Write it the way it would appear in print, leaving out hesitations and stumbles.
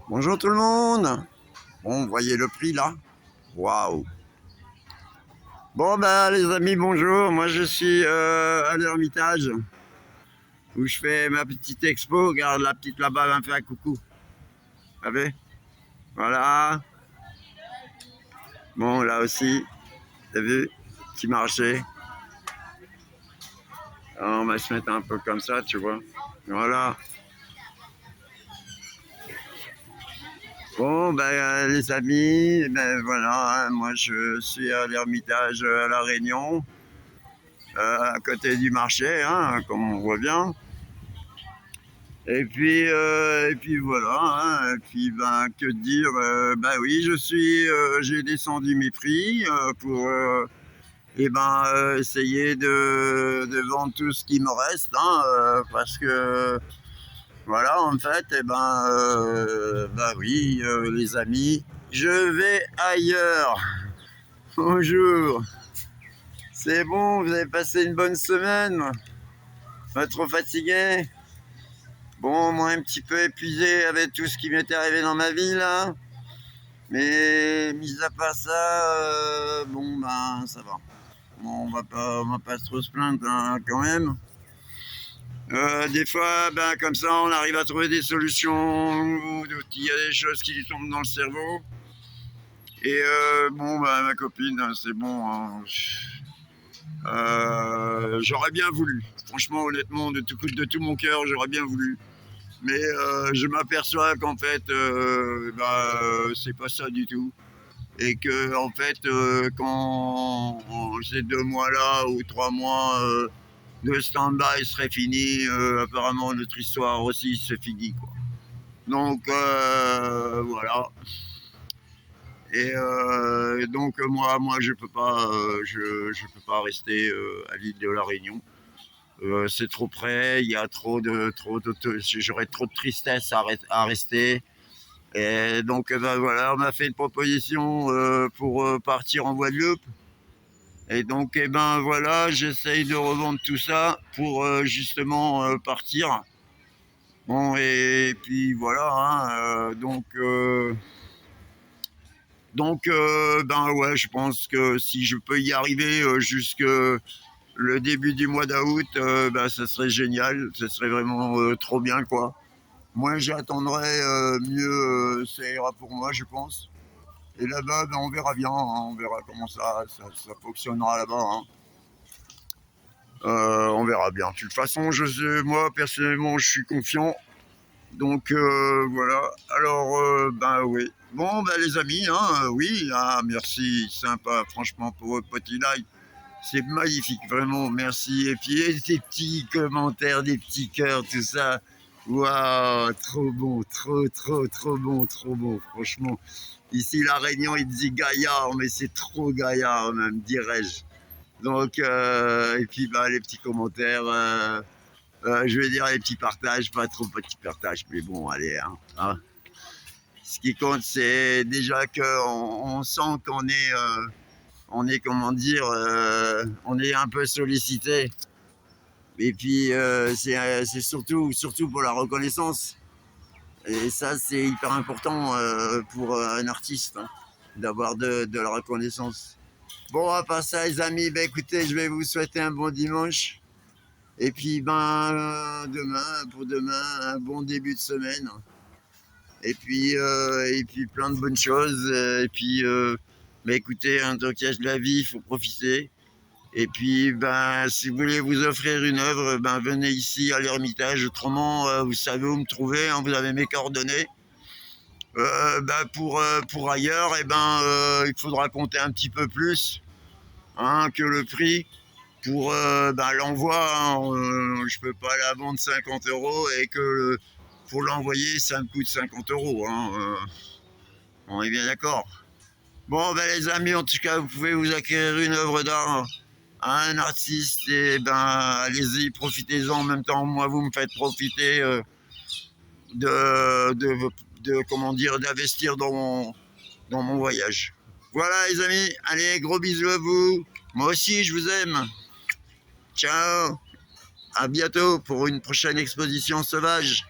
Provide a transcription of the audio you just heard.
Bonjour tout le monde. Bon, vous voyez le prix là? Waouh. Bon ben les amis, bonjour. Moi je suis à l'Ermitage où je fais ma petite expo. Regarde la petite là-bas, elle va me faire un coucou. Vous savez? Voilà. Bon là aussi, t'as vu? Petit marché. Alors, on va se mettre un peu comme ça, tu vois. Voilà. Bon ben les amis, ben voilà, hein, moi je suis à l'Ermitage à La Réunion, à côté du marché, hein, comme on voit bien. Et puis voilà, hein, et puis ben que dire, ben oui, j'ai descendu mes prix pour essayer de vendre tout ce qui me reste, hein, parce que voilà, en fait, ben oui, les amis, je vais ailleurs. Bonjour, c'est bon, vous avez passé une bonne semaine, pas trop fatigué? Bon, moi un petit peu épuisé avec tout ce qui m'était arrivé dans ma vie là. Mais mis à part ça, bon ben ça va. Bon, on va pas trop se plaindre hein, quand même. Des fois, ben comme ça, on arrive à trouver des solutions. Il y a des choses qui lui tombent dans le cerveau. Et bon, ben ma copine, c'est bon. Hein. J'aurais bien voulu. Franchement, honnêtement, de tout mon cœur, j'aurais bien voulu. Mais je m'aperçois qu'en fait, c'est pas ça du tout. Et que en fait, quand ces 2 mois là ou 3 mois de stand-by serait fini, apparemment notre histoire aussi c'est fini quoi. Donc voilà. Et donc moi je peux pas rester à l'île de la Réunion. C'est trop près, il y a j'aurais trop de tristesse à rester. Et donc ben voilà, on m'a fait une proposition pour partir en Guadeloupe. Et donc ben voilà, j'essaye de revendre tout ça pour justement partir. Bon et puis voilà, hein, ben ouais, je pense que si je peux y arriver jusque le début du mois d'août, ben ça serait génial, ça serait vraiment trop bien quoi. Moins j'attendrai, mieux ça ira pour moi, je pense. Et là-bas, ben, on verra bien, hein, on verra comment ça fonctionnera là-bas. Hein. On verra bien. De toute façon, moi personnellement, je suis confiant. Donc voilà. Alors, ben oui. Bon, ben les amis, hein, oui, ah, merci, sympa, franchement, pour votre petit like. C'est magnifique, vraiment, merci. Et puis, des petits commentaires, des petits cœurs, tout ça. Waouh, trop bon, trop bon, trop bon, franchement. Ici, La Réunion, il dit gaillard, mais c'est trop gaillard, même, dirais-je. Donc, et puis, bah, les petits commentaires, je vais dire les petits partages, pas trop petits partages, mais bon, allez, hein. Ce qui compte, c'est déjà qu'on sent on est, comment dire, on est un peu sollicité. Et puis, c'est surtout pour la reconnaissance. Et ça, c'est hyper important pour un artiste, hein, d'avoir de la reconnaissance. Bon, à part ça, les amis, ben, écoutez, je vais vous souhaiter un bon dimanche. Et puis, pour demain, un bon début de semaine. Et puis plein de bonnes choses. Ben, écoutez, un trucage de la vie, il faut profiter. Et puis, ben, si vous voulez vous offrir une œuvre, ben, venez ici à l'Ermitage. Autrement, vous savez où me trouver, hein, vous avez mes coordonnées. Pour ailleurs, il faudra compter un petit peu plus hein, que le prix pour l'envoi. Hein, je peux pas la vendre 50 € et que pour l'envoyer, ça me coûte 50 €. Hein, on est bien d'accord. Bon, ben les amis, en tout cas, vous pouvez vous acquérir une œuvre d'art à un artiste et ben allez-y, profitez-en en même temps. Moi, vous me faites profiter de, de, comment dire, d'investir dans mon voyage. Voilà les amis, allez, gros bisous à vous. Moi aussi, je vous aime. Ciao, à bientôt pour une prochaine exposition sauvage.